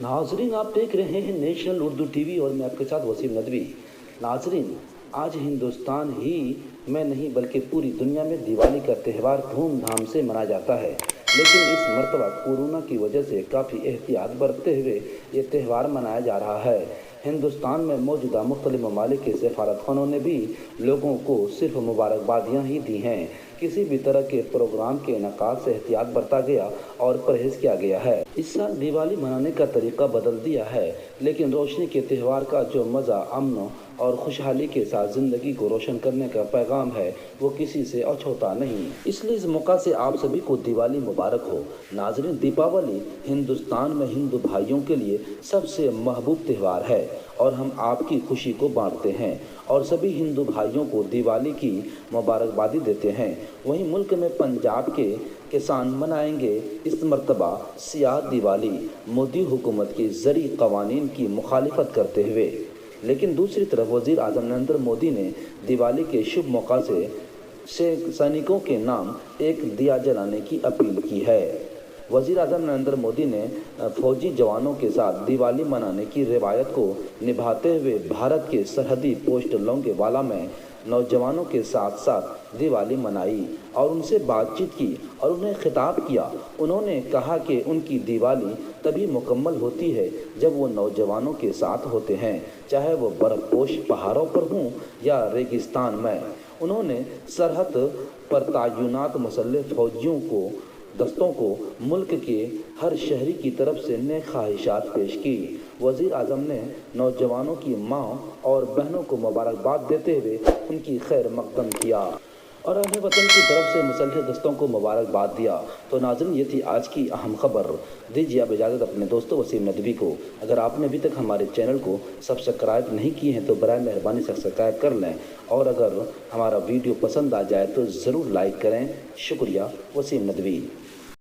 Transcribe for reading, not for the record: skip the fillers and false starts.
नाजरीन, आप देख रहे हैं नेशनल उर्दू टीवी और मैं आपके साथ वसीम नदवी। नाजरीन, आज हिंदुस्तान ही में नहीं बल्कि पूरी दुनिया में दिवाली का त्यौहार धूमधाम से मनाया जाता है, लेकिन इस मरतबा कोरोना की वजह से काफ़ी एहतियात बरतते हुए ये त्यौहार मनाया जा रहा है। हिंदुस्तान में मौजूदा मुख्तलिफ ममालिक के सफारतखानों ने भी लोगों को सिर्फ मुबारकबादियाँ ही दी हैं। किसी भी तरह के प्रोग्राम के इनकाद से एहतियात बरता गया और परहेज़ किया गया है। इस साल दिवाली मनाने का तरीका बदल दिया है, लेकिन रोशनी के त्यौहार का जो मज़ा, अमन और खुशहाली के साथ ज़िंदगी को रोशन करने का पैगाम है वो किसी से अछूता नहीं। इसलिए इस मौका से आप सभी को दिवाली मुबारक हो। नाज़रीन, दीपावली हिंदुस्तान में हिंदू भाइयों के लिए सबसे महबूब त्यौहार है और हम आपकी खुशी को बांटते हैं और सभी हिंदू भाइयों को दिवाली की मुबारकबादी देते हैं। वहीं मुल्क में पंजाब के किसान मनाएंगे इस मरतबा सियाह दिवाली मोदी हुकूमत की ज़री कवानीन की मुखालिफत करते हुए। लेकिन दूसरी तरफ वज़ीर आज़म नरेंद्र मोदी ने दिवाली के शुभ मौका से सैनिकों के नाम एक दिया जलाने की अपील की है। वज़ीर आज़म नरेंद्र मोदी ने फौजी जवानों के साथ दिवाली मनाने की रिवायत को निभाते हुए भारत के सरहदी पोस्ट लोंगेवाला में नौजवानों के साथ साथ दिवाली मनाई और उनसे बातचीत की और उन्हें खिताब किया। उन्होंने कहा कि उनकी दिवाली तभी मुकम्मल होती है जब वो नौजवानों के साथ होते हैं, चाहे वो बर्फपोश पहाड़ों पर हों या रेगिस्तान में। उन्होंने सरहद पर तैनात मुसल्लह फौजियों को दस्तों को मुल्क के हर शहरी की तरफ से नेक ख्वाहिशात पेश की। वज़ीर आज़म ने नौजवानों की माँ और बहनों को मुबारकबाद देते हुए उनकी खैर मकदम किया और अहले वतन की तरफ से मुसल्लह दस्तों को मुबारकबाद दिया। तो नाज़रीन, ये थी आज की अहम खबर। दीजिए आप इजाज़त अपने दोस्तों वसीम नदवी को। अगर आपने अभी तक हमारे चैनल को सब्सक्राइब नहीं किए हैं तो बराए मेहरबानी सब्सक्राइब कर लें और अगर हमारा वीडियो पसंद आ जाए तो ज़रूर लाइक करें। शुक्रिया। वसीम नदवी।